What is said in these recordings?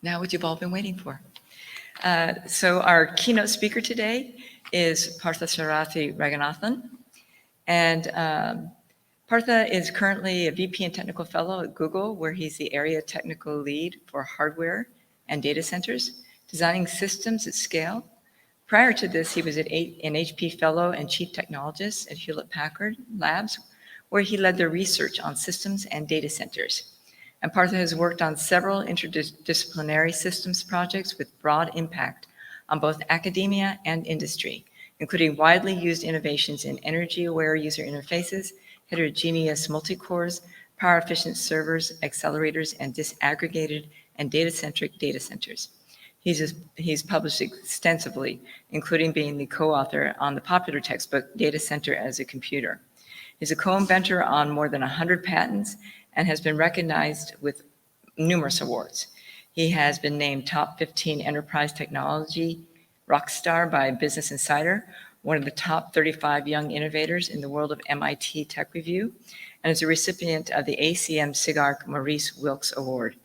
Now what you've all been waiting for. So our keynote speaker today is Parthasarathy Ranganathan. And Partha is currently a VP and Technical Fellow at Google, where he's the Area Technical Lead for hardware and data centers, designing systems at scale. Prior to this, he was an HP Fellow and Chief Technologist at Hewlett-Packard Labs, where he led their research on systems and data centers. And Partha has worked on several interdisciplinary systems projects with broad impact on both academia and industry, including widely used innovations in energy-aware user interfaces, heterogeneous multi-cores, power-efficient servers, accelerators, and disaggregated and data-centric data centers. He's published extensively, including being the co-author on the popular textbook, Data Center as a Computer. He's a co-inventor on more than 100 patents and has been recognized with numerous awards. He has been named Top 15 Enterprise Technology Rockstar by Business Insider, one of the top 35 young innovators in the world of MIT Tech Review, and is a recipient of the ACM SIGARC Maurice Wilkes Award,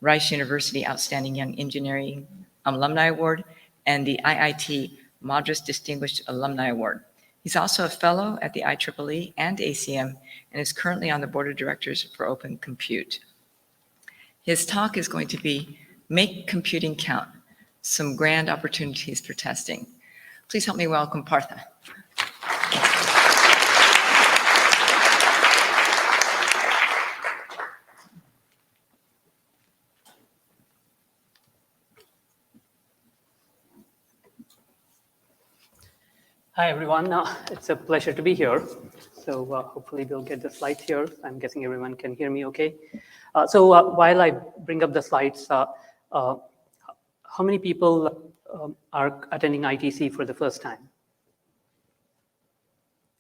Rice University Outstanding Young Engineering Alumni Award, and the IIT Madras Distinguished Alumni Award. He's also a fellow at the IEEE and ACM and is currently on the board of directors for Open Compute. His talk is going to be Make Computing Count, Some Grand Opportunities for Testing. Please help me welcome Partha. Hi, everyone. It's a pleasure to be here. So hopefully we'll get the slides here. I'm guessing everyone can hear me okay. So while I bring up the slides, how many people are attending ITC for the first time?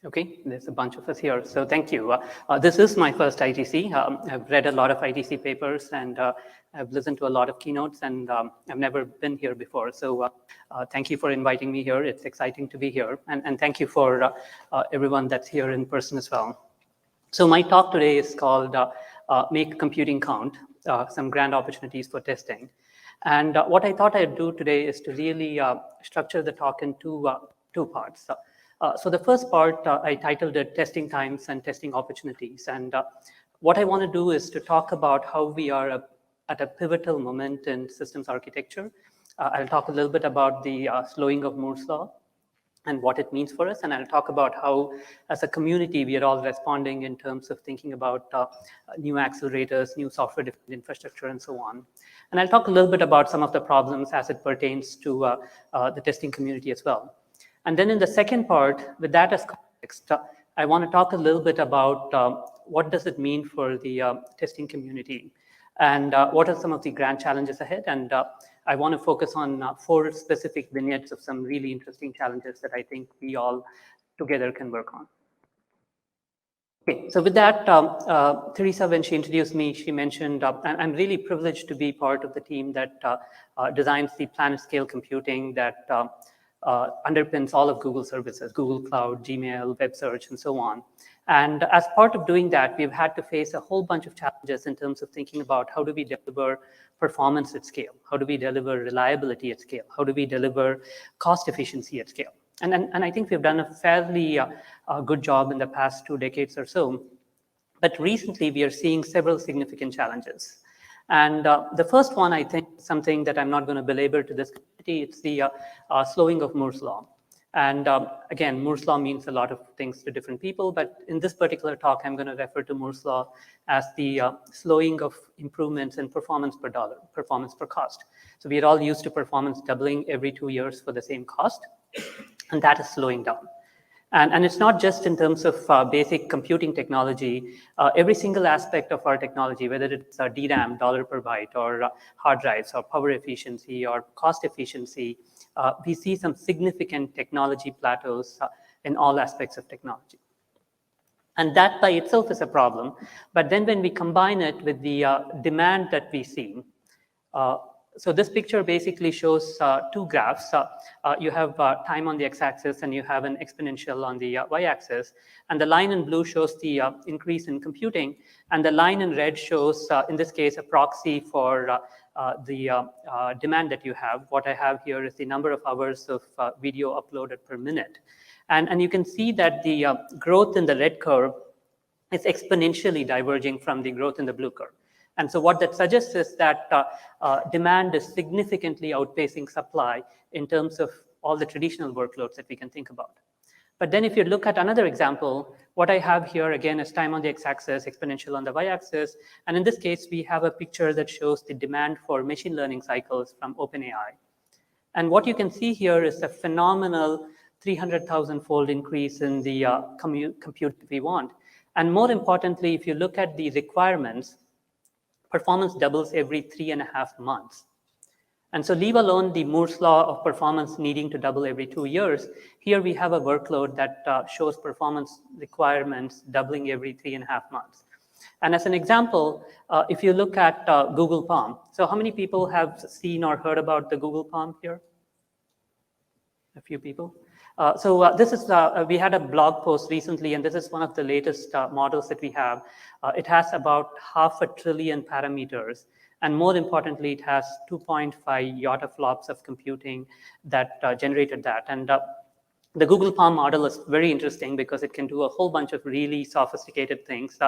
Okay, there's a bunch of us here, so thank you. This is my first ITC. I've read a lot of ITC papers and I've listened to a lot of keynotes, and I've never been here before. So thank you for inviting me here. It's exciting to be here. And thank you for everyone that's here in person as well. So my talk today is called Make Computing Count, Some Grand Opportunities for Testing. And what I thought I'd do today is to really structure the talk in two parts. So the first part, I titled it Testing Times and Testing Opportunities. And what I want to do is to talk about how we are at a pivotal moment in systems architecture. I'll talk a little bit about the slowing of Moore's Law and what it means for us. And I'll talk about how, as a community, we are all responding in terms of thinking about new accelerators, new software-defined infrastructure, and so on. And I'll talk a little bit about some of the problems as it pertains to the testing community as well. And then in the second part, with that as context, I want to talk a little bit about what does it mean for the testing community and what are some of the grand challenges ahead. And I want to focus on 4 specific vignettes of some really interesting challenges that I think we all together can work on. Okay, so with that, Teresa, when she introduced me, she mentioned, I'm really privileged to be part of the team that designs the planet scale computing that underpins all of Google services, Google Cloud, Gmail, web search, and so on. And as part of doing that, we've had to face a whole bunch of challenges in terms of thinking about how do we deliver performance at scale? How do we deliver reliability at scale? How do we deliver cost efficiency at scale? And I think we've done a fairly good job in the past 2 decades or so. But recently, we are seeing several significant challenges. And the first one, I think, something that I'm not going to belabor to this community, it's the slowing of Moore's Law. And again, Moore's Law means a lot of things to different people, but in this particular talk, I'm going to refer to Moore's Law as the slowing of improvements in performance per dollar, performance per cost. So we are all used to performance doubling every 2 years for the same cost, and that is slowing down. And it's not just in terms of basic computing technology. Every single aspect of our technology, whether it's DRAM, dollar per byte, or hard drives, or power efficiency, or cost efficiency, we see some significant technology plateaus in all aspects of technology. And that by itself is a problem. But then when we combine it with the demand that we see, So this picture basically shows two graphs. You have time on the x-axis and you have an exponential on the y-axis. And the line in blue shows the increase in computing. And the line in red shows, in this case, a proxy for the demand that you have. What I have here is the number of hours of video uploaded per minute. And you can see that the growth in the red curve is exponentially diverging from the growth in the blue curve. And so what that suggests is that demand is significantly outpacing supply in terms of all the traditional workloads that we can think about. But then if you look at another example, what I have here again is time on the x-axis, exponential on the y-axis. And in this case, we have a picture that shows the demand for machine learning cycles from OpenAI. And what you can see here is a phenomenal 300,000-fold increase in the compute we want. And more importantly, if you look at the requirements, performance doubles every 3.5 months. And so leave alone the Moore's law of performance needing to double every 2 years. Here we have a workload that shows performance requirements doubling every 3.5 months. And as an example, if you look at Google Palm, so how many people have seen or heard about the Google Palm here? A few people. This is, we had a blog post recently, and this is one of the latest models that we have. It has about 500 billion parameters. And more importantly, it has 2.5 yottaflops of computing that generated that. And the Google Palm model is very interesting because it can do a whole bunch of really sophisticated things,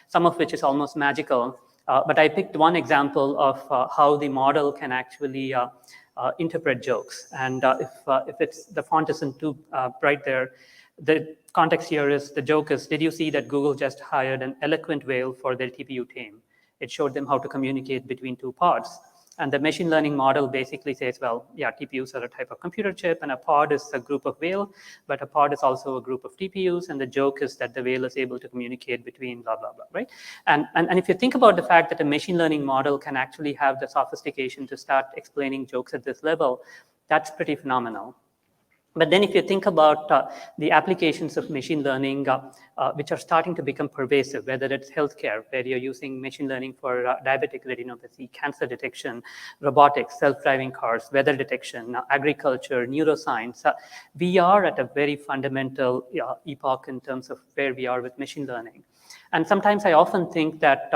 some of which is almost magical. But I picked one example of how the model can actually interpret jokes. And if it's, the font isn't too bright there, the context here is, the joke is, did you see that Google just hired an eloquent whale for their TPU team? It showed them how to communicate between two pods. And the machine learning model basically says, well, yeah, TPUs are a type of computer chip, and a pod is a group of whale, but a pod is also a group of TPUs, and the joke is that the whale is able to communicate between blah, blah, blah, right? And if you think about the fact that a machine learning model can actually have the sophistication to start explaining jokes at this level, that's pretty phenomenal. But then if you think about the applications of machine learning, which are starting to become pervasive, whether it's healthcare, where you're using machine learning for diabetic retinopathy, cancer detection, robotics, self-driving cars, weather detection, agriculture, neuroscience, we are at a very fundamental epoch in terms of where we are with machine learning. And sometimes I often think that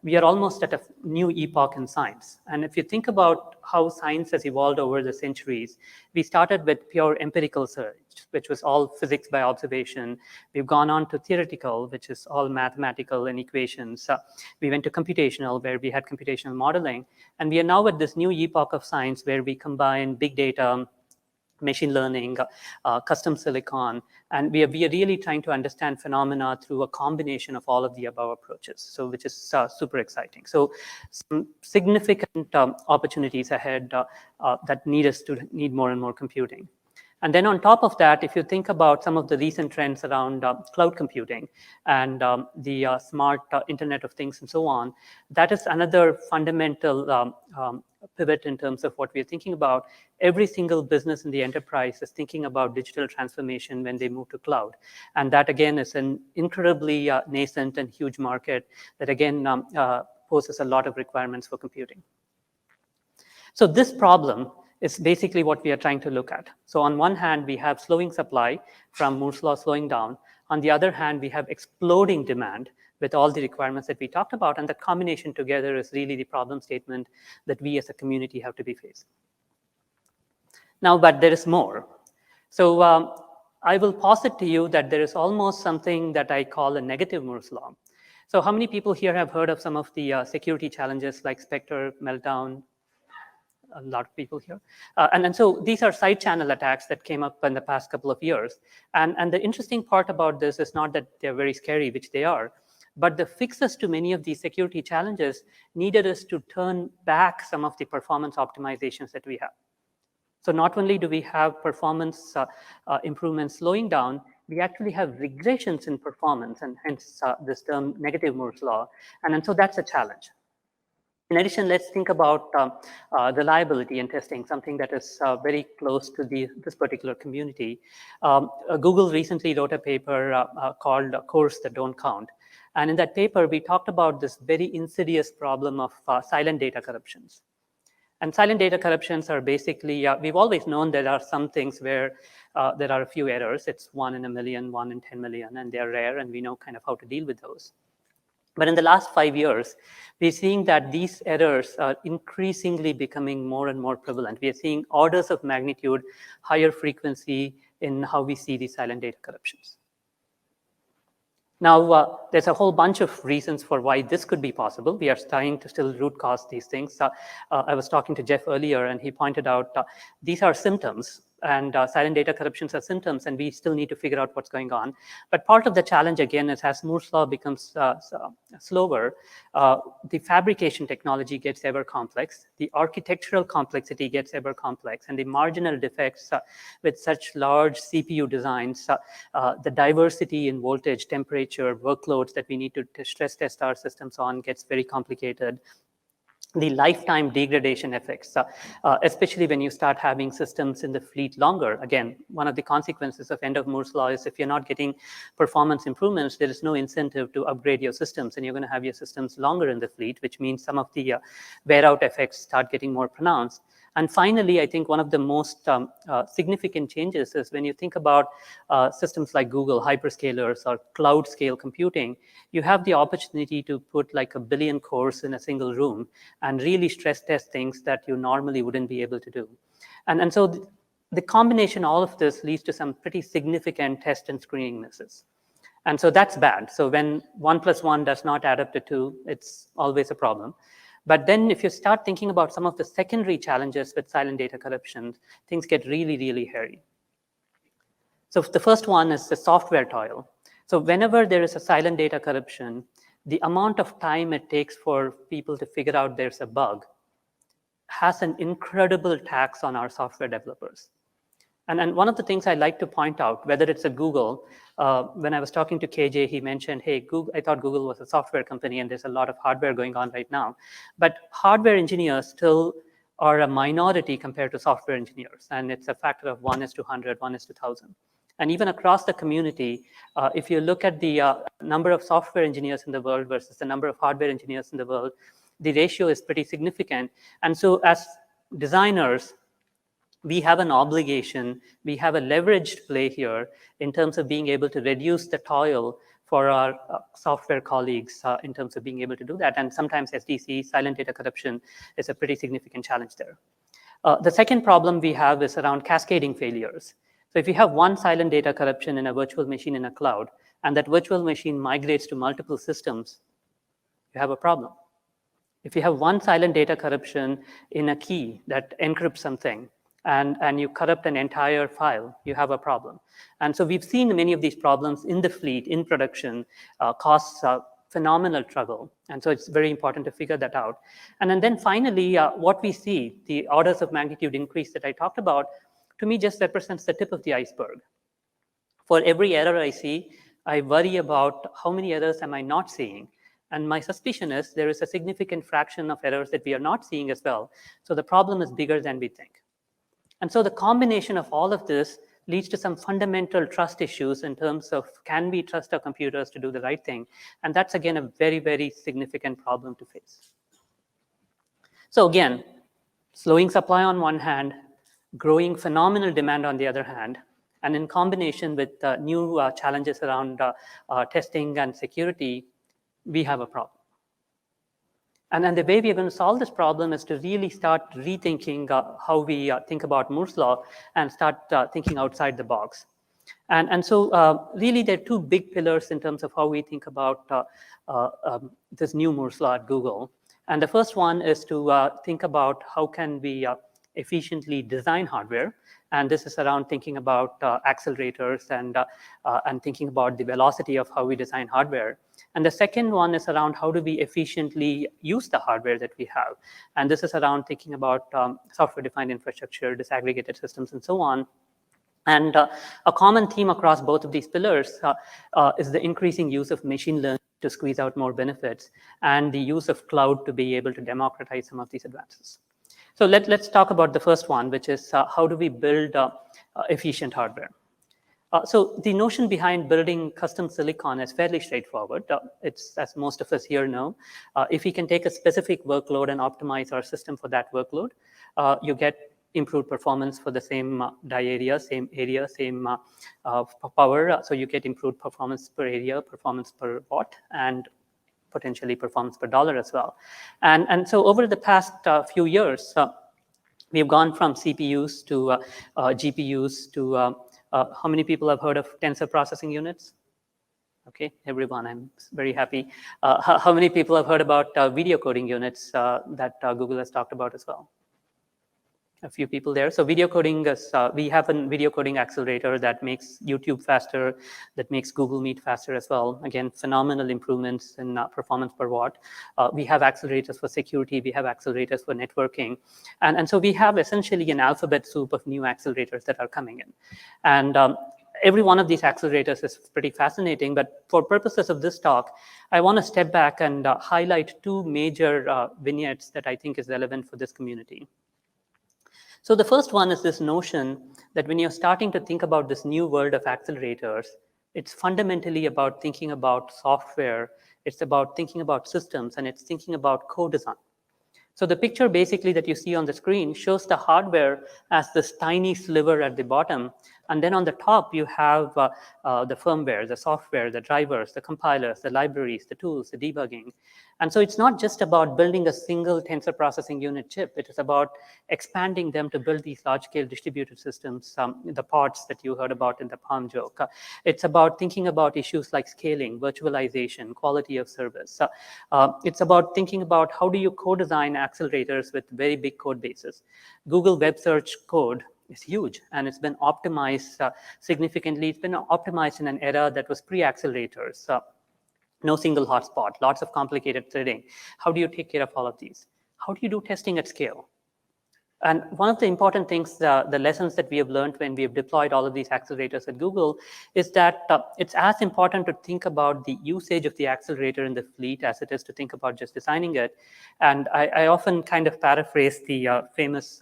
we are almost at a new epoch in science. And if you think about how science has evolved over the centuries, we started with pure empirical research, which was all physics by observation. We've gone on to theoretical, which is all mathematical and equations. We went to computational, where we had computational modeling. And we are now at this new epoch of science where we combine big data, machine learning, custom silicon, and we are really trying to understand phenomena through a combination of all of the above approaches, so which is super exciting. So some significant opportunities ahead that need us to need more and more computing. And then on top of that, if you think about some of the recent trends around cloud computing and the smart Internet of Things and so on, that is another fundamental pivot in terms of what we are thinking about. Every single business in the enterprise is thinking about digital transformation when they move to cloud. And that, again, is an incredibly nascent and huge market that, again, poses a lot of requirements for computing. So this problem is basically what we are trying to look at. So on one hand, we have slowing supply from Moore's law slowing down. On the other hand, we have exploding demand with all the requirements that we talked about. And the combination together is really the problem statement that we as a community have to be facing. Now, but there is more. So I will posit to you that there is almost something that I call a negative Moore's law. So how many people here have heard of some of the security challenges like Spectre, Meltdown? A lot of people here. And so these are side channel attacks that came up in the past couple of years. And the interesting part about this is not that they're very scary, which they are, but the fixes to many of these security challenges needed us to turn back some of the performance optimizations that we have. So not only do we have performance improvements slowing down, we actually have regressions in performance, and hence this term negative Moore's law. And so that's a challenge. In addition, let's think about reliability and testing, something that is very close to this particular community. Google recently wrote a paper called Cores That Don't Count. And in that paper, we talked about this very insidious problem of silent data corruptions. And silent data corruptions are basically, we've always known there are some things where there are a few errors. It's 1 in a million, 1 in 10 million, and they're rare, and we know kind of how to deal with those. But in the last 5 years, we're seeing that these errors are increasingly becoming more and more prevalent. We are seeing orders of magnitude higher frequency in how we see these silent data corruptions. Now, there's a whole bunch of reasons for why this could be possible. We are trying to still root cause these things. I was talking to Jeff earlier, and he pointed out these are symptoms, and silent data corruptions are symptoms, and we still need to figure out what's going on. But part of the challenge, again, is as Moore's law becomes slower, the fabrication technology gets ever complex, the architectural complexity gets ever complex, and the marginal defects with such large CPU designs, the diversity in voltage, temperature, workloads that we need to stress test our systems on gets very complicated. The lifetime degradation effects, especially when you start having systems in the fleet longer. Again, one of the consequences of end of Moore's law is if you're not getting performance improvements, there is no incentive to upgrade your systems, and you're going to have your systems longer in the fleet, which means some of the wear out effects start getting more pronounced. And finally, I think one of the most significant changes is when you think about systems like Google, hyperscalers, or cloud scale computing, you have the opportunity to put like 1 billion cores in a single room and really stress test things that you normally wouldn't be able to do. And so the combination of all of this leads to some pretty significant test and screening misses. And so that's bad. So when 1 + 1 does not add up to 2, it's always a problem. But then if you start thinking about some of the secondary challenges with silent data corruption, things get really, really hairy. So the first one is the software toil. So whenever there is a silent data corruption, the amount of time it takes for people to figure out there's a bug has an incredible tax on our software developers. And one of the things I like to point out, whether it's a Google, when I was talking to KJ, he mentioned, hey, Google, I thought Google was a software company, and there's a lot of hardware going on right now. But hardware engineers still are a minority compared to software engineers. And it's a factor of 1:100, 1:1000. And even across the community, if you look at the number of software engineers in the world versus the number of hardware engineers in the world, the ratio is pretty significant. And so as designers, we have an obligation, we have a leveraged play here in terms of being able to reduce the toil for our software colleagues in terms of being able to do that. And sometimes SDC, silent data corruption, is a pretty significant challenge there. The second problem we have is around cascading failures. So if you have one silent data corruption in a virtual machine in a cloud, and that virtual machine migrates to multiple systems, you have a problem. If you have one silent data corruption in a key that encrypts something, and you corrupt an entire file, you have a problem. And so we've seen many of these problems in the fleet, in production, cause phenomenal trouble. And so it's very important to figure that out. And then finally, what we see, the orders of magnitude increase that I talked about, to me just represents the tip of the iceberg. For every error I see, I worry about how many errors am I not seeing. And my suspicion is there is a significant fraction of errors that we are not seeing as well. So the problem is bigger than we think. And so the combination of all of this leads to some fundamental trust issues in terms of, can we trust our computers to do the right thing? And that's, again, a very, very significant problem to face. So again, slowing supply on one hand, growing phenomenal demand on the other hand, and in combination with new challenges around testing and security, we have a problem. And then the way we are going to solve this problem is to really start rethinking how we think about Moore's law and start thinking outside the box. And so really there are two big pillars in terms of how we think about this new Moore's law at Google. And the first one is to think about how can we efficiently design hardware. And this is around thinking about accelerators and thinking about the velocity of how we design hardware. And the second one is around how do we efficiently use the hardware that we have. And this is around thinking about software-defined infrastructure, disaggregated systems, and so on. And a common theme across both of these pillars is the increasing use of machine learning to squeeze out more benefits, and the use of cloud to be able to democratize some of these advances. So let's talk about the first one, which is how do we build efficient hardware. So the notion behind building custom silicon is fairly straightforward. It's, as most of us here know, if we can take a specific workload and optimize our system for that workload, you get improved performance for the same die area, same power. So you get improved performance per area, performance per watt, and potentially performance per dollar as well. And so over the past few years, we've gone from CPUs to GPUs to how many people have heard of tensor processing units? Okay, everyone, I'm very happy. How many people have heard about video coding units that Google has talked about as well? A few people there. So video coding is, we have a video coding accelerator that makes YouTube faster, that makes Google Meet faster as well. Again, phenomenal improvements in performance per watt. We have accelerators for security. We have accelerators for networking. And so we have essentially an alphabet soup of new accelerators that are coming in. And every one of these accelerators is pretty fascinating, but for purposes of this talk, I want to step back and highlight two major vignettes that I think is relevant for this community. So the first one is this notion that when you're starting to think about this new world of accelerators, it's fundamentally about thinking about software, it's about thinking about systems, and it's thinking about co-design. So the picture basically that you see on the screen shows the hardware as this tiny sliver at the bottom. And then on the top, you have the firmware, the software, the drivers, the compilers, the libraries, the tools, the debugging. And so it's not just about building a single tensor processing unit chip. It is about expanding them to build these large-scale distributed systems, the pods that you heard about in the Palm joke. It's about thinking about issues like scaling, virtualization, quality of service. It's about thinking about how do you co-design accelerators with very big code bases. Google web search code is huge, and it's been optimized significantly. It's been optimized in an era that was pre-accelerators. No single hotspot, lots of complicated threading. How do you take care of all of these? How do you do testing at scale? And one of the important things, the lessons that we have learned when we have deployed all of these accelerators at Google is that it's as important to think about the usage of the accelerator in the fleet as it is to think about just designing it. And I often kind of paraphrase the famous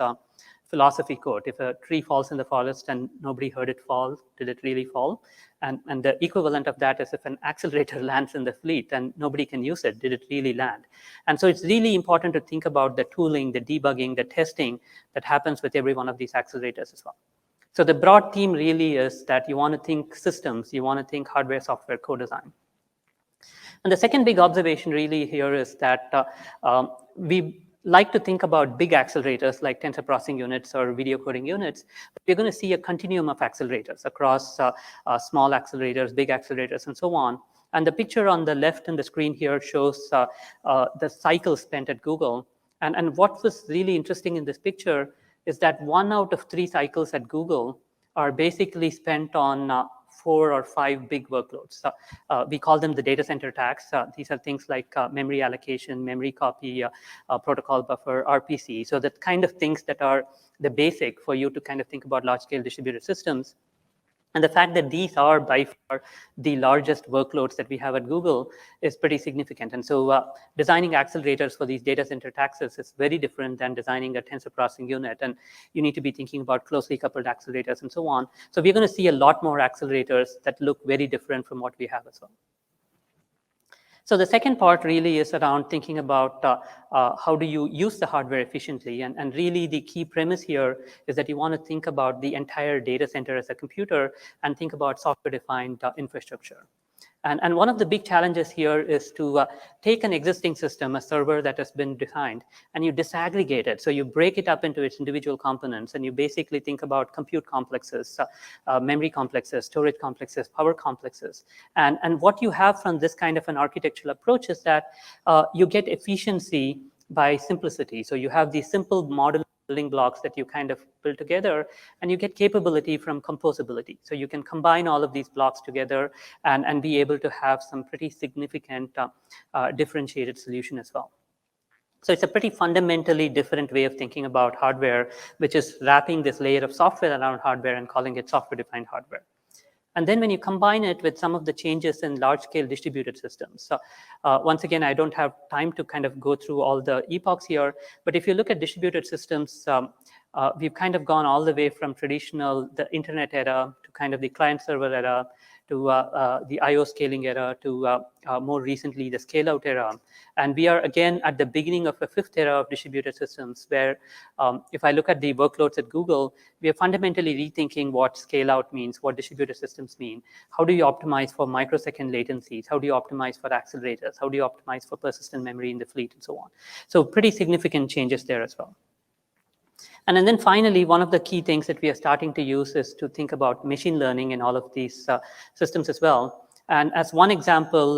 philosophy quote: if a tree falls in the forest and nobody heard it fall, did it really fall? And the equivalent of that is if an accelerator lands in the fleet and nobody can use it, did it really land? And so it's really important to think about the tooling, the debugging, the testing that happens with every one of these accelerators as well. So the broad theme really is that you want to think systems, you want to think hardware, software, co-design. And the second big observation really here is that we like to think about big accelerators like tensor processing units or video coding units, but we're going to see a continuum of accelerators across small accelerators, big accelerators, and so on. And the picture on the left in the screen here shows the cycle spent at Google. And what was really interesting in this picture is that 1 out of 3 cycles at Google are basically spent on 4 or 5 big workloads. We call them the data center tasks. These are things like memory allocation, memory copy, protocol buffer, RPC. So the kind of things that are the basic for you to kind of think about large-scale distributed systems. And the fact that these are by far the largest workloads that we have at Google is pretty significant. And so designing accelerators for these data center taxes is very different than designing a tensor processing unit. And you need to be thinking about closely coupled accelerators and so on. So we're going to see a lot more accelerators that look very different from what we have as well. So the second part really is around thinking about how do you use the hardware efficiently. And really the key premise here is that you want to think about the entire data center as a computer and think about software-defined infrastructure. And one of the big challenges here is to take an existing system, a server that has been designed, and you disaggregate it. So you break it up into its individual components, and you basically think about compute complexes, memory complexes, storage complexes, power complexes. And what you have from this kind of an architectural approach is that you get efficiency by simplicity. So you have these simple modular building blocks that you kind of build together, and you get capability from composability. So you can combine all of these blocks together and be able to have some pretty significant differentiated solution as well. So it's a pretty fundamentally different way of thinking about hardware, which is wrapping this layer of software around hardware and calling it software-defined hardware. And then when you combine it with some of the changes in large-scale distributed systems. So once again, I don't have time to kind of go through all the epochs here, but if you look at distributed systems, we've kind of gone all the way from the internet era to kind of the client-server era to the I/O scaling era to more recently the scale-out era. And we are again at the beginning of a fifth era of distributed systems where if I look at the workloads at Google, we are fundamentally rethinking what scale-out means, what distributed systems mean. How do you optimize for microsecond latencies? How do you optimize for accelerators? How do you optimize for persistent memory in the fleet and so on? So pretty significant changes there as well. And then finally, one of the key things that we are starting to use is to think about machine learning in all of these systems as well. And as one example,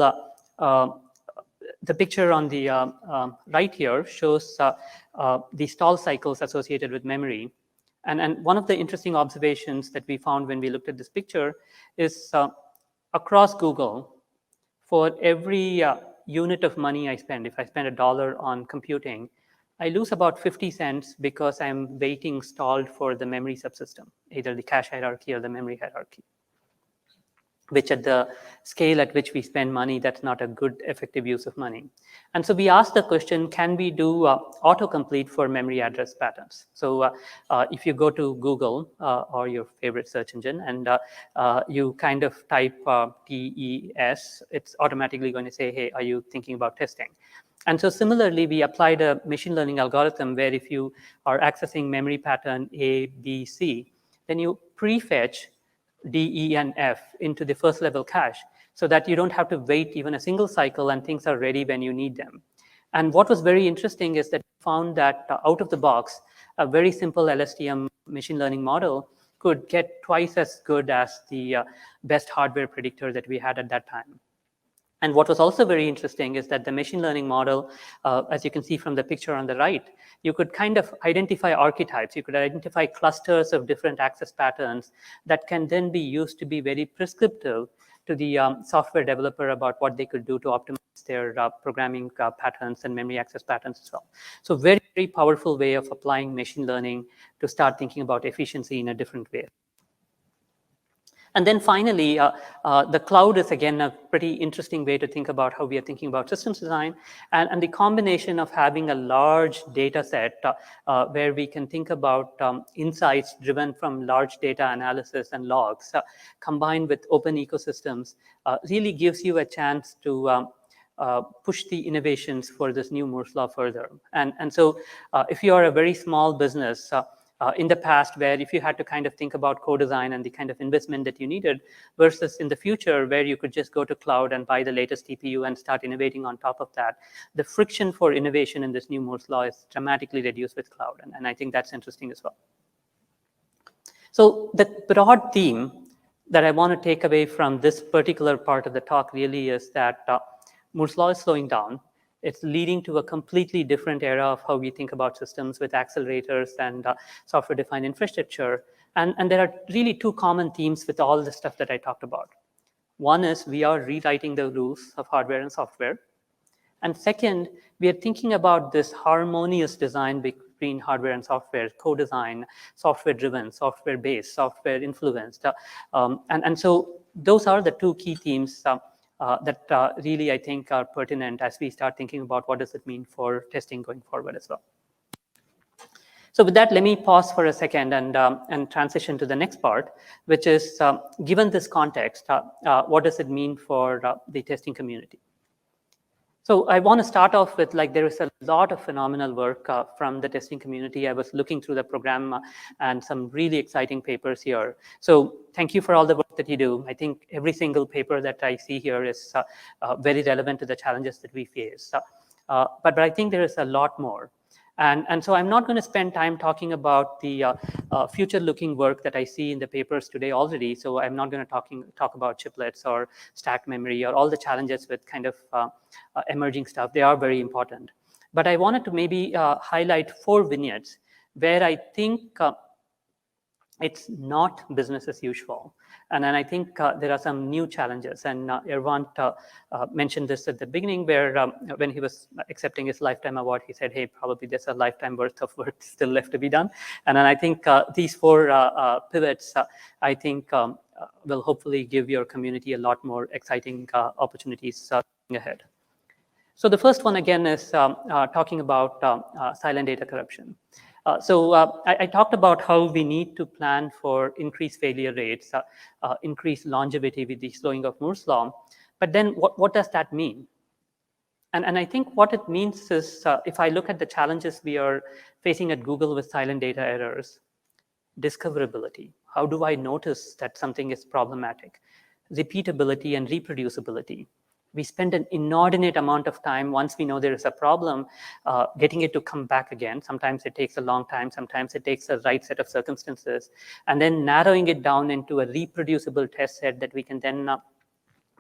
the picture on the right here shows the stall cycles associated with memory. And one of the interesting observations that we found when we looked at this picture is across Google, for every unit of money I spend, if I spend $1 on computing, I lose about 50 cents because I'm waiting stalled for the memory subsystem, either the cache hierarchy or the memory hierarchy, which at the scale at which we spend money, that's not a good effective use of money. And so we asked the question, can we do autocomplete for memory address patterns? So if you go to Google or your favorite search engine and you kind of type TES, it's automatically going to say, hey, are you thinking about testing? And so similarly, we applied a machine learning algorithm where if you are accessing memory pattern A, B, C, then you prefetch D, E, and F into the first level cache so that you don't have to wait even a single cycle and things are ready when you need them. And what was very interesting is that we found that out of the box, a very simple LSTM machine learning model could get twice as good as the best hardware predictor that we had at that time. And what was also very interesting is that the machine learning model, as you can see from the picture on the right, you could kind of identify archetypes. You could identify clusters of different access patterns that can then be used to be very prescriptive to the software developer about what they could do to optimize their programming patterns and memory access patterns as well. So very, very powerful way of applying machine learning to start thinking about efficiency in a different way. And then finally, the cloud is, again, a pretty interesting way to think about how we are thinking about systems design. And the combination of having a large data set where we can think about insights driven from large data analysis and logs combined with open ecosystems really gives you a chance to push the innovations for this new Moore's law further. And so if you are a very small business, in the past, where if you had to kind of think about co-design and the kind of investment that you needed, versus in the future, where you could just go to cloud and buy the latest TPU and start innovating on top of that, the friction for innovation in this new Moore's law is dramatically reduced with cloud. And I think that's interesting as well. So the broad theme that I want to take away from this particular part of the talk really is that Moore's law is slowing down. It's leading to a completely different era of how we think about systems with accelerators and software-defined infrastructure. And there are really two common themes with all the stuff that I talked about. One is we are rewriting the rules of hardware and software. And second, we are thinking about this harmonious design between hardware and software, co-design, software-driven, software-based, software-influenced. And so those are the two key themes that really, I think, are pertinent as we start thinking about what does it mean for testing going forward as well. So with that, let me pause for a second and transition to the next part, which is, given this context, what does it mean for the testing community? So I want to start off with, like, there is a lot of phenomenal work from the testing community. I was looking through the program and some really exciting papers here. So thank you for all the work that you do. I think every single paper that I see here is very relevant to the challenges that we face. But I think there is a lot more. And so I'm not going to spend time talking about the future-looking work that I see in the papers today already. So I'm not going to talk about chiplets or stacked memory or all the challenges with kind of emerging stuff. They are very important. But I wanted to maybe highlight 4 vignettes where I think it's not business as usual. And then I think there are some new challenges. And Irwan mentioned this at the beginning, where when he was accepting his lifetime award, he said, hey, probably there's a lifetime worth of work still left to be done. And then I think these 4 pivots, I think, will hopefully give your community a lot more exciting opportunities ahead. So the first one, again, is talking about silent data corruption. I talked about how we need to plan for increased failure rates, increased longevity with the slowing of Moore's law. But then what does that mean? And I think what it means is, if I look at the challenges we are facing at Google with silent data errors, discoverability. How do I notice that something is problematic? Repeatability and reproducibility. We spend an inordinate amount of time once we know there is a problem, getting it to come back again. Sometimes it takes a long time. Sometimes it takes the right set of circumstances. And then narrowing it down into a reproducible test set that we can then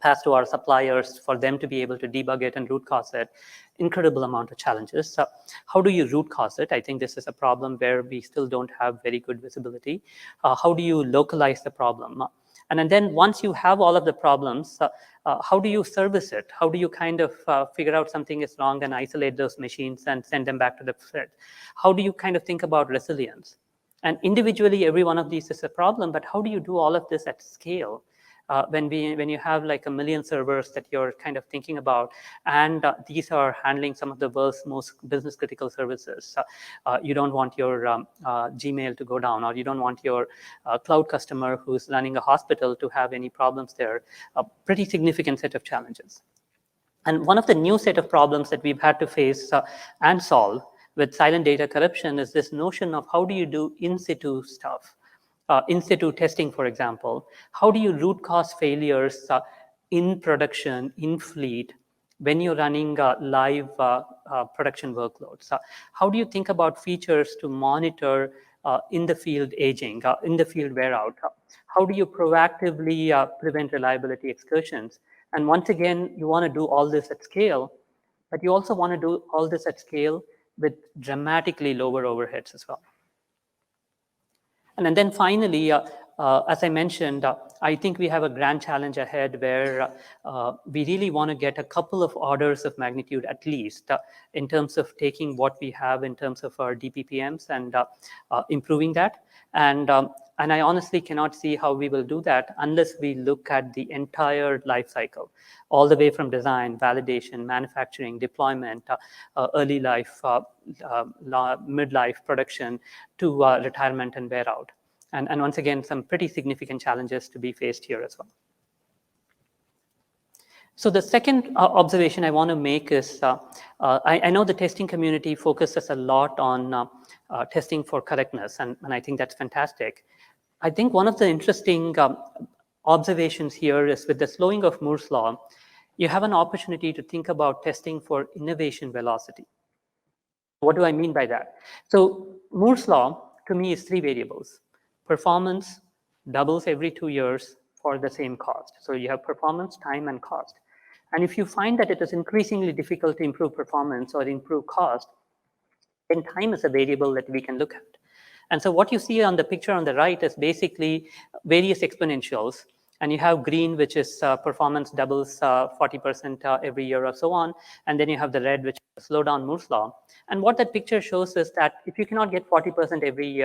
pass to our suppliers for them to be able to debug it and root cause it. Incredible amount of challenges. So how do you root cause it? I think this is a problem where we still don't have very good visibility. How do you localize the problem? And then once you have all of the problems, how do you service it? How do you kind of figure out something is wrong and isolate those machines and send them back to the thread? How do you kind of think about resilience? And individually, every one of these is a problem, but how do you do all of this at scale? When you have like 1 million servers that you're kind of thinking about, and these are handling some of the world's most business critical services. You don't want your Gmail to go down, or you don't want your cloud customer who's running a hospital to have any problems there. A pretty significant set of challenges. And one of the new set of problems that we've had to face and solve with silent data corruption is this notion of how do you do in situ stuff? In situ testing, for example. How do you root cause failures in production, in fleet, when you're running live production workloads? How do you think about features to monitor in the field aging, in the field wear out? How do you proactively prevent reliability excursions? And once again, you want to do all this at scale, but you also want to do all this at scale with dramatically lower overheads as well. And then finally, as I mentioned, I think we have a grand challenge ahead where we really want to get a couple of orders of magnitude at least in terms of taking what we have in terms of our DPPMs and improving that. And I honestly cannot see how we will do that unless we look at the entire life cycle, all the way from design, validation, manufacturing, deployment, early life, midlife production to retirement and wear out. And once again, some pretty significant challenges to be faced here as well. So the second observation I want to make is, I know the testing community focuses a lot on testing for correctness, and I think that's fantastic. I think one of the interesting observations here is with the slowing of Moore's law, you have an opportunity to think about testing for innovation velocity. What do I mean by that? So Moore's law, to me, is 3 variables. Performance doubles every 2 years for the same cost. So you have performance, time, and cost. And if you find that it is increasingly difficult to improve performance or improve cost, then time is a variable that we can look at. And so what you see on the picture on the right is basically various exponentials. And you have green, which is performance doubles 40% every year or so on. And then you have the red, which is slow down Moore's law. And what that picture shows is that if you cannot get 40% every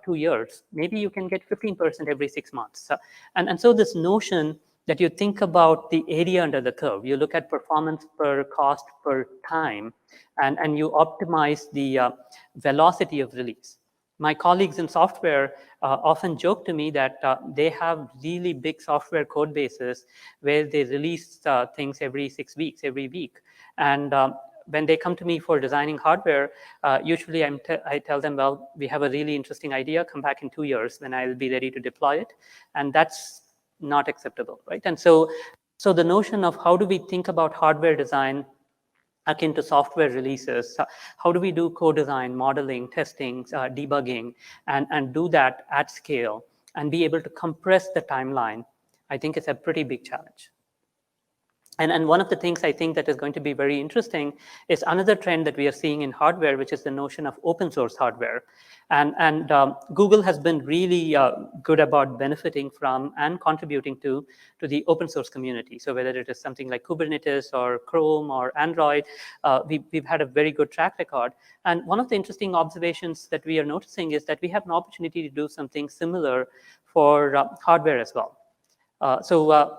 2 years, maybe you can get 15% every 6 months. And so this notion that you think about the area under the curve, you look at performance per cost per time, and you optimize the velocity of release. My colleagues in software often joke to me that they have really big software code bases where they release things every 6 weeks, every week. And when they come to me for designing hardware, usually I tell them, well, we have a really interesting idea, come back in 2 years when I'll be ready to deploy it. And that's not acceptable, right? And so the notion of how do we think about hardware design akin to software releases, how do we do co-design, modeling, testing, debugging, and do that at scale and be able to compress the timeline, I think it's a pretty big challenge. And one of the things I think that is going to be very interesting is another trend that we are seeing in hardware, which is the notion of open source hardware. And Google has been really good about benefiting from and contributing to the open source community. So whether it is something like Kubernetes or Chrome or Android, we've had a very good track record. And one of the interesting observations that we are noticing is that we have an opportunity to do something similar for hardware as well. So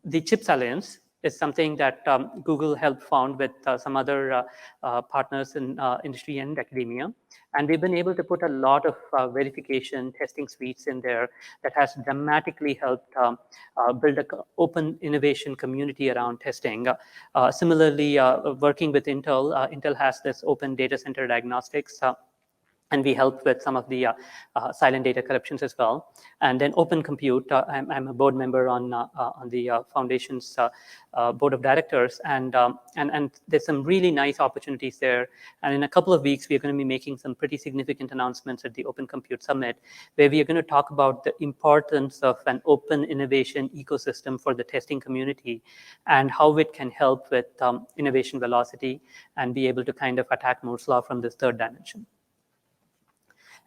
the CHIPS Alliance is something that Google helped found with some other partners in industry and academia. And we've been able to put a lot of verification testing suites in there that has dramatically helped build an open innovation community around testing. Similarly, working with Intel, Intel has this open data center diagnostics, and we help with some of the silent data corruptions as well. And then Open Compute, I'm a board member on the foundation's board of directors, and there's some really nice opportunities there. And in a couple of weeks, we're going to be making some pretty significant announcements at the Open Compute Summit, where we are going to talk about the importance of an open innovation ecosystem for the testing community and how it can help with innovation velocity and be able to kind of attack Moore's law from this third dimension.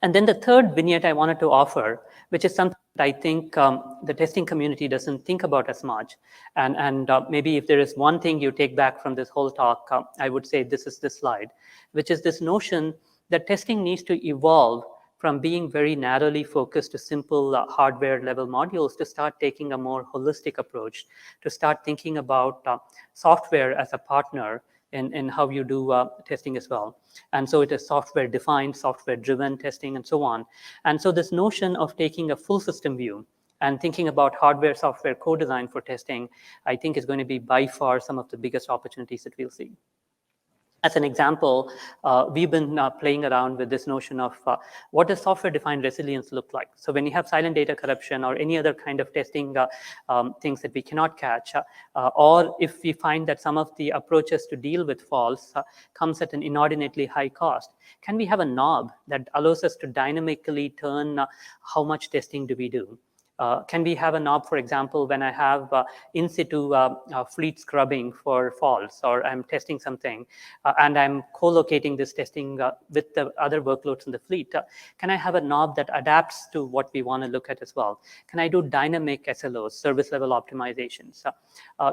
And then the third vignette I wanted to offer, which is something that I think the testing community doesn't think about as much. And maybe if there is one thing you take back from this whole talk, I would say this is this slide, which is this notion that testing needs to evolve from being very narrowly focused to simple hardware level modules to start taking a more holistic approach, to start thinking about software as a partner in how you do testing as well. And so it is software defined, software driven testing, and so on. And so this notion of taking a full system view and thinking about hardware software co-design for testing, I think is going to be by far some of the biggest opportunities that we'll see. As an example, we've been playing around with this notion of what does software-defined resilience look like? So when you have silent data corruption or any other kind of testing things that we cannot catch, or if we find that some of the approaches to deal with faults comes at an inordinately high cost, can we have a knob that allows us to dynamically turn how much testing do we do? Can we have a knob, for example, when I have in situ fleet scrubbing for faults, or I'm testing something and I'm co-locating this testing with the other workloads in the fleet? Can I have a knob that adapts to what we want to look at as well? Can I do dynamic SLOs, service level optimizations?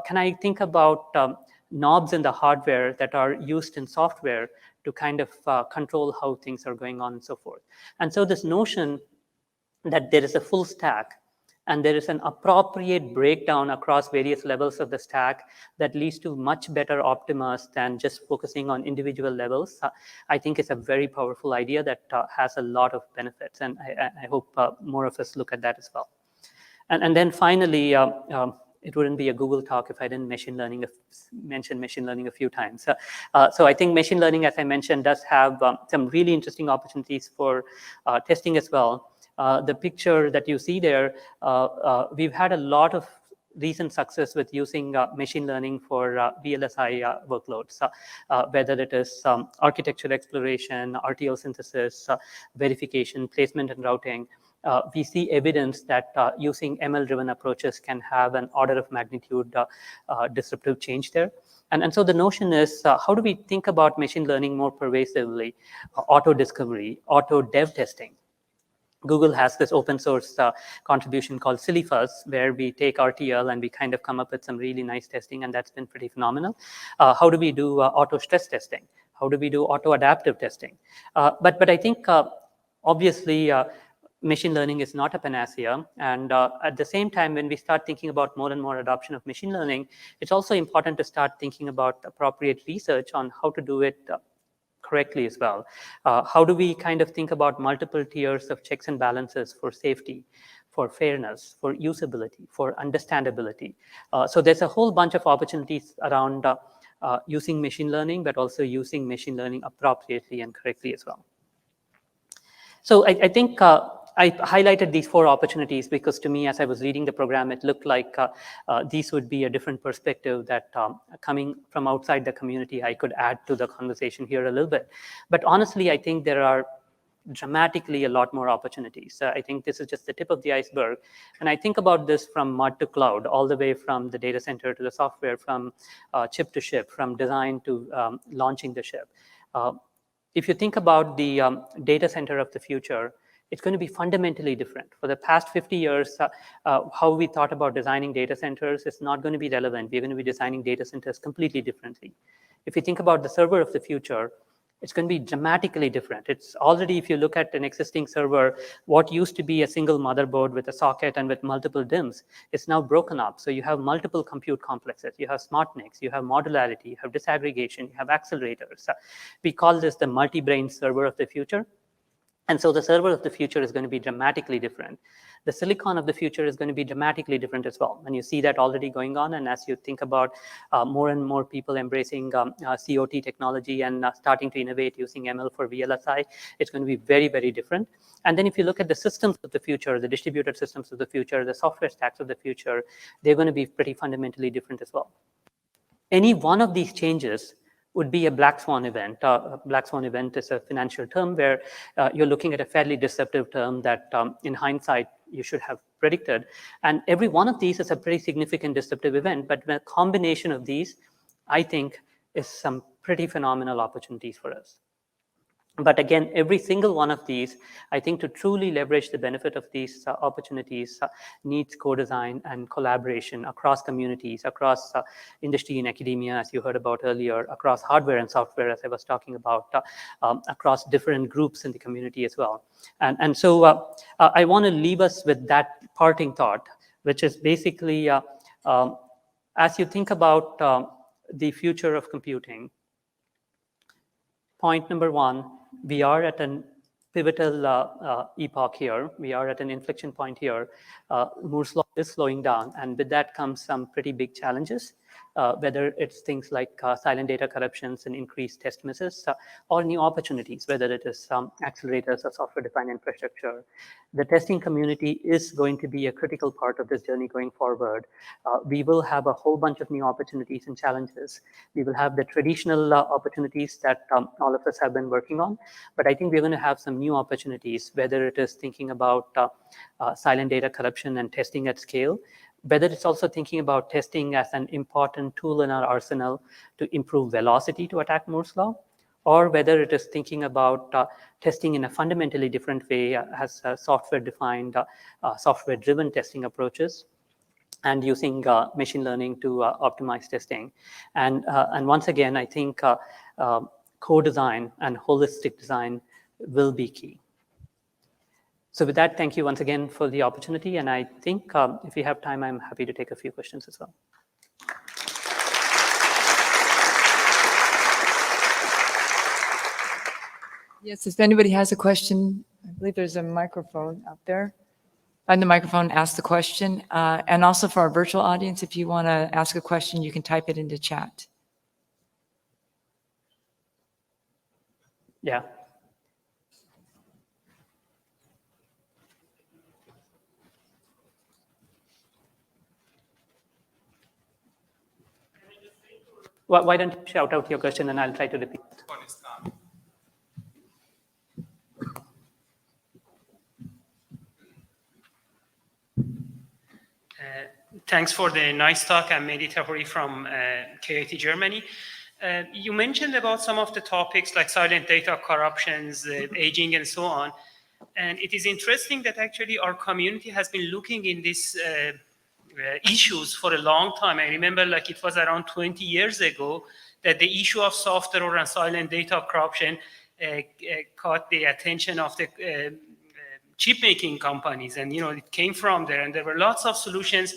Can I think about knobs in the hardware that are used in software to kind of control how things are going on and so forth? And so this notion that there is a full stack and there is an appropriate breakdown across various levels of the stack that leads to much better optimas than just focusing on individual levels, I think is a very powerful idea that has a lot of benefits. And I hope more of us look at that as well. And then finally, it wouldn't be a Google talk if I didn't mention machine learning a few times. So I think machine learning, as I mentioned, does have some really interesting opportunities for testing as well. The picture that you see there, we've had a lot of recent success with using machine learning for VLSI workloads, whether it is architecture exploration, RTL synthesis, verification, placement, and routing. We see evidence that using ML-driven approaches can have an order of magnitude disruptive change there. And so the notion is, how do we think about machine learning more pervasively? Auto discovery, auto dev testing. Google has this open source contribution called SillyFuzz, where we take RTL and we kind of come up with some really nice testing, and that's been pretty phenomenal. How do we do auto stress testing? How do we do auto adaptive testing? But I think obviously machine learning is not a panacea. And at the same time, when we start thinking about more and more adoption of machine learning, it's also important to start thinking about appropriate research on how to do it correctly as well. How do we kind of think about multiple tiers of checks and balances for safety, for fairness, for usability, for understandability? So there's a whole bunch of opportunities around using machine learning, but also using machine learning appropriately and correctly as well. So I think I highlighted these 4 opportunities because to me, as I was reading the program, it looked like these would be a different perspective that coming from outside the community, I could add to the conversation here a little bit. But honestly, I think there are dramatically a lot more opportunities. I think this is just the tip of the iceberg. And I think about this from mud to cloud, all the way from the data center to the software, from chip to ship, from design to launching the ship. If you think about the data center of the future, it's going to be fundamentally different. For the past 50 years, how we thought about designing data centers is not going to be relevant. We're going to be designing data centers completely differently. If you think about the server of the future, It's going to be dramatically different. It's already, if you look at an existing server, what used to be a single motherboard with a socket and with multiple DIMMs, it's now broken up. So you have multiple compute complexes, you have smart NICs, you have modularity, you have disaggregation, you have accelerators. We call this the multi-brain server of the future. And so the server of the future is going to be dramatically different. The silicon of the future is going to be dramatically different as well. And you see that already going on. And as you think about more and more people embracing COT technology and starting to innovate using ML for VLSI, it's going to be very, very different. And then if you look at the systems of the future, the distributed systems of the future, the software stacks of the future, they're going to be pretty fundamentally different as well. Any one of these changes would be a black swan event. A black swan event is a financial term where you're looking at a fairly deceptive term that in hindsight, you should have predicted. And every one of these is a pretty significant deceptive event, but the combination of these, I think, is some pretty phenomenal opportunities for us. But again, every single one of these, I think to truly leverage the benefit of these opportunities needs co-design and collaboration across communities, across industry and academia, as you heard about earlier, across hardware and software, as I was talking about, across different groups in the community as well. And so I want to leave us with that parting thought, which is basically, as you think about the future of computing, point number one, we are at an pivotal epoch here. We are at an inflection point here. Moore's law is slowing down, and with that comes some pretty big challenges, whether it's things like silent data corruptions and increased test misses, or new opportunities, whether it is accelerators or software-defined infrastructure. The testing community is going to be a critical part of this journey going forward. We will have a whole bunch of new opportunities and challenges. We will have the traditional opportunities that all of us have been working on, but I think we're going to have some new opportunities, whether it is thinking about silent data corruption and testing at scale, whether it's also thinking about testing as an important tool in our arsenal to improve velocity to attack Moore's law, or whether it is thinking about testing in a fundamentally different way as software-defined, software-driven testing approaches, and using machine learning to optimize testing. And once again, I think co-design and holistic design will be key. So with that, thank you once again for the opportunity. And I think if you have time, I'm happy to take a few questions as well. Yes, if anybody has a question, I believe there's a microphone out there. Find the microphone, ask the question. And also for our virtual audience, if you want to ask a question, you can type it into chat. Yeah. Why don't you shout out your question and I'll try to repeat. Thanks for the nice talk. I'm Mehdi Tahori from KIT Germany. You mentioned about some of the topics like silent data corruptions, aging, and so on. And it is interesting that actually our community has been looking in these issues for a long time. I remember like it was around 20 years ago that the issue of software and silent data corruption caught the attention of the chip making companies. And, it came from there. And there were lots of solutions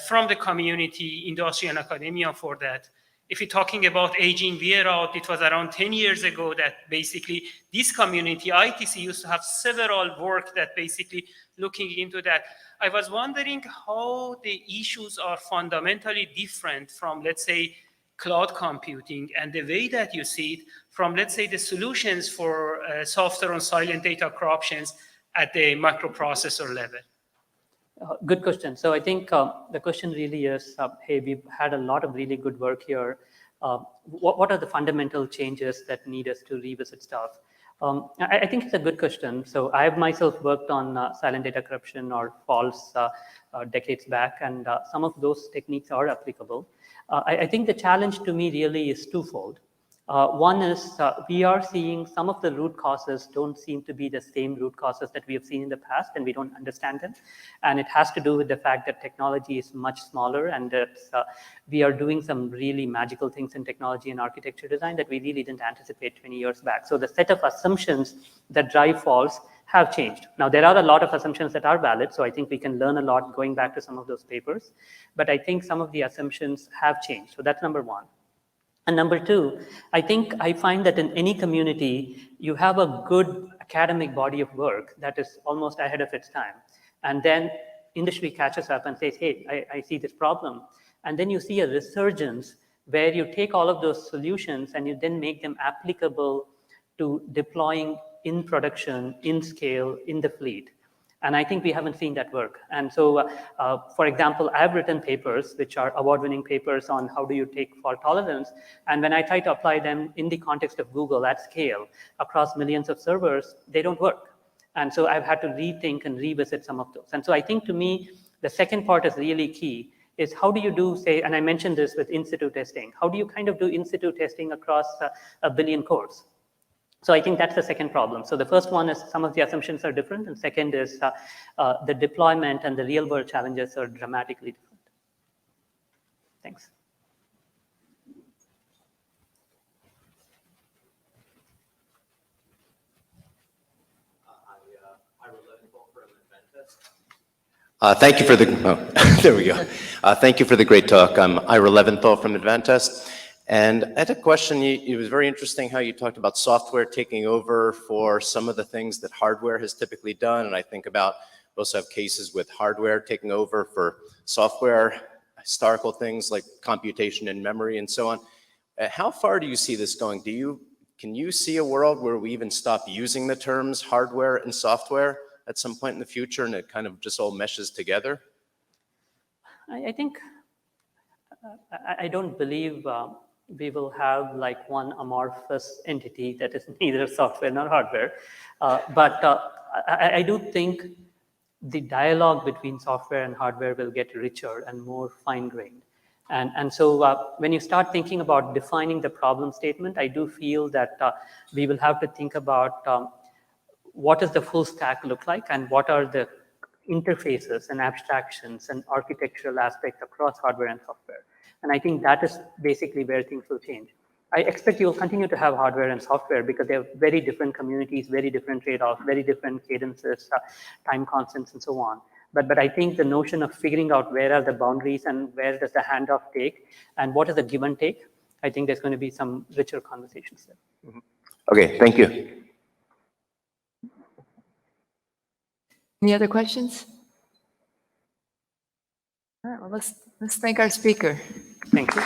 from the community, industry, and academia for that. If you're talking about aging wear out, it was around 10 years ago that basically this community, ITC, used to have several work that basically looking into that. I was wondering how the issues are fundamentally different from, let's say, cloud computing and the way that you see it from, let's say, the solutions for software and silent data corruptions at the microprocessor level. Good question. So I think the question really is, hey, we've had a lot of really good work here. What are the fundamental changes that need us to revisit stuff? I think it's a good question. So I have myself worked on silent data corruption or false decades back, and some of those techniques are applicable. I think the challenge to me really is twofold. One is we are seeing some of the root causes don't seem to be the same root causes that we have seen in the past, and we don't understand them. And it has to do with the fact that technology is much smaller, and that we are doing some really magical things in technology and architecture design that we really didn't anticipate 20 years back. So the set of assumptions that drive faults have changed. Now, there are a lot of assumptions that are valid, so I think we can learn a lot going back to some of those papers. But I think some of the assumptions have changed. So that's number one. And number two, I find that in any community, you have a good academic body of work that is almost ahead of its time. And then industry catches up and says, hey, I see this problem. And then you see a resurgence where you take all of those solutions and you then make them applicable to deploying in production, in scale, in the fleet. And I think we haven't seen that work. And so, for example, I've written papers, which are award-winning papers on how do you take fault tolerance. And when I try to apply them in the context of Google at scale across millions of servers, they don't work. And so I've had to rethink and revisit some of those. And so I think to me, the second part is really key, is how do you do, say, and I mentioned this with in-situ testing, how do you kind of do in-situ testing across a billion cores? So I think that's the second problem. So the first one is some of the assumptions are different, and second is the deployment and the real world challenges are dramatically different. Thanks. Thank you for the, there we go. Thank you for the great talk. I'm Ira Leventhal from Advantest. And I had a question. It was very interesting how you talked about software taking over for some of the things that hardware has typically done. And I think about, we also have cases with hardware taking over for software, historical things like computation and memory and so on. How far do you see this going? Can you see a world where we even stop using the terms hardware and software at some point in the future and it kind of just all meshes together? I think, I don't believe we will have like one amorphous entity that is neither software nor hardware. But I do think the dialogue between software and hardware will get richer and more fine-grained. And so when you start thinking about defining the problem statement, I do feel that we will have to think about what does the full stack look like and what are the interfaces and abstractions and architectural aspects across hardware and software. And I think that is basically where things will change. I expect you'll continue to have hardware and software because they have very different communities, very different trade-offs, very different cadences, time constants, and so on. But I think the notion of figuring out where are the boundaries and where does the handoff take and what is the give and take, I think there's going to be some richer conversations there. Mm-hmm. Okay, thank you. Any other questions? All right, well, let's thank our speaker. Thank you.